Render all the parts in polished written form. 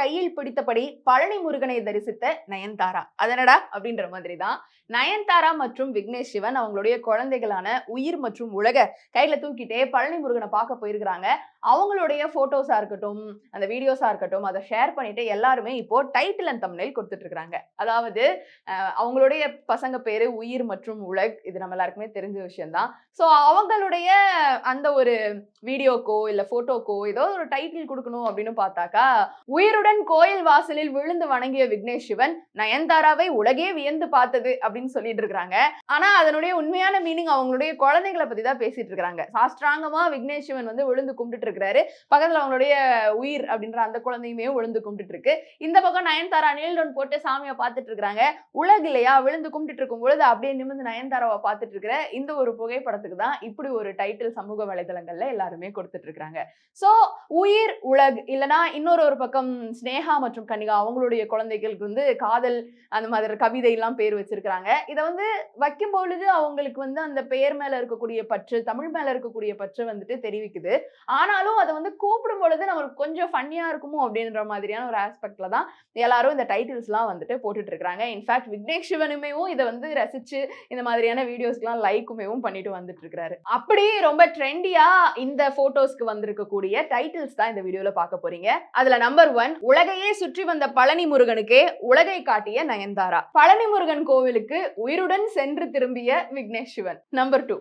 கையில் பிடித்தபடி பழனி முருகனை தரிசித்த நயன்தாரா. அதனடா அப்படின்ற மாதிரி தான் நயன்தாரா மற்றும் விக்னேஷ் சிவன் அவங்களுடைய குழந்தைகளான உயிர் மற்றும் உலக கையில தூக்கிட்டே பழனி முருகனை பார்க்க போயிருக்கிறாங்க. அவங்களுடைய போட்டோஸா இருக்கட்டும், அந்த வீடியோஸா இருக்கட்டும், அதை ஷேர் பண்ணிட்டு எல்லாருமே இப்போ டைட்டில் அண்ட் தம்ப்நெயில் கொடுத்துட்டு இருக்காங்க. அதாவது அவங்களுடைய பசங்க பேரு உயிர் மற்றும் உலக். இது நம்ம எல்லாருக்குமே தெரிஞ்ச விஷயம் தான். சோ அவங்களுடைய அந்த ஒரு வீடியோக்கோ இல்ல போட்டோக்கோ ஏதோ ஒரு டைட்டில் கொடுக்கணும் அப்படின்னு பார்த்தாக்கா, உயிருடன் கோயில் வாசலில் விழுந்து வணங்கிய விக்னேஷ் சிவன் நயன்தாராவை உலகே வியந்து பார்த்தது அப்படின்னு சொல்லிட்டு இருக்காங்க. ஆனா அதனுடைய உண்மையான மீனிங் அவங்களுடைய குழந்தைகளை பத்தி தான் பேசிட்டு இருக்காங்க. சாஸ்திராங்கமா விக்னேஷ் சிவன் வந்து விழுந்து கும்பிட்டு இருக்காரு. பக்கத்துல அவங்களுடைய உயிர் அப்படின்ற அந்த குழந்தையுமே விழுந்து கும்பிட்டு இருக்கு. இந்த பக்கம் நயன்தாரா நீல் டவுன் போட்டு சாமியை பார்த்துட்டு இருக்காங்க. உலக இல்லையா விழுந்து கும்பிட்டு இருக்கும் பொழுது அப்படியே நிமிர்ந்து நயன்தாராவை பார்த்துட்டு இருக்கிற இந்த ஒரு புகைப்படத்துக்கு தான் இப்படி ஒரு டைட்டில் சமூக வலைதளங்கள்ல எல்லாருமே கொடுத்துட்டு இருக்காங்க. சோ உயிர் உலக் இல்லனா இன்னொரு ஒரு பக்கம் ஸ்னேகா மற்றும் கனிகா அவங்களுடைய குழந்தைகளுக்கு வந்து காதல் அந்த மாதிரி கவிதை எல்லாம் பேர் வச்சிருக்காங்க. இத வந்து வைக்கும் பொழுது அவங்களுக்கு வந்து அந்த பெயர் மேல இருக்கக்கூடிய பற்று, தமிழ் மேல இருக்கக்கூடிய பற்று வந்துட்டு தெரிவிக்குது. ஆனாலும் அதை வந்து கூப்பிடும் பொழுது நம்மளுக்கு கொஞ்சம் ஃபன்னியா இருக்குமோ அப்படின்ற மாதிரியான ஒரு ஆஸ்பெக்ட்ல தான் எல்லாரும் இந்த டைட்டில்ஸ் எல்லாம் வந்துட்டு போட்டுட்டு இருக்காங்க. இன்ஃபேக்ட் விக்னேஷ் சிவனுமே இதை வந்து ரசிச்சு இந்த மாதிரியான வீடியோஸ்க்குலாம் லைக்குமேவும் பண்ணிட்டு வந்துட்டு இருக்காரு. அப்படி ரொம்ப ட்ரெண்டியா இந்த போட்டோஸ்க்கு வந்திருக்கக்கூடிய டைட்டில்ஸ் தான் இந்த வீடியோல பார்க்க போறீங்க. அதுல நம்பர் 1 உலகையே சுற்றி வந்த பழனி முருகனுக்கே உலகை காட்டிய நயன்தாரா. பழனி முருகன் கோவிலுக்கு உயிருடன் சென்று திரும்பிய விக்னேஷ் சிவன். நம்பர் 2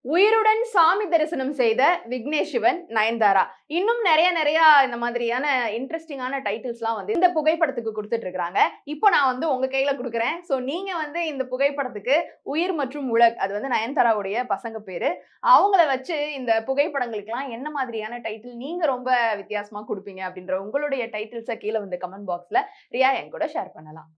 உயிருடன் சாமி தரிசனம் செய்த விக்னேஷ் சிவன், நயன்தாரா. இன்னும் நிறைய இந்த மாதிரியான இன்ட்ரெஸ்டிங்கான டைட்டில்ஸ்லாம் வந்து இந்த புகைப்படத்துக்கு கொடுத்துட்டு இருக்காங்க. இப்போ நான் வந்து உங்க கையில கொடுக்குறேன். ஸோ நீங்க வந்து இந்த புகைப்படத்துக்கு உயிர் மற்றும் உலக், அது வந்து நயன்தாராவுடைய பசங்க பேரு, அவங்கள வச்சு இந்த புகைப்படங்களுக்கெல்லாம் என்ன மாதிரியான டைட்டில் நீங்க ரொம்ப வித்தியாசமா கொடுப்பீங்க அப்படின்ற உங்களுடைய டைட்டில்ஸை கீழே வந்து கமெண்ட் பாக்ஸ்ல ரியா என் கூட ஷேர் பண்ணலாம்.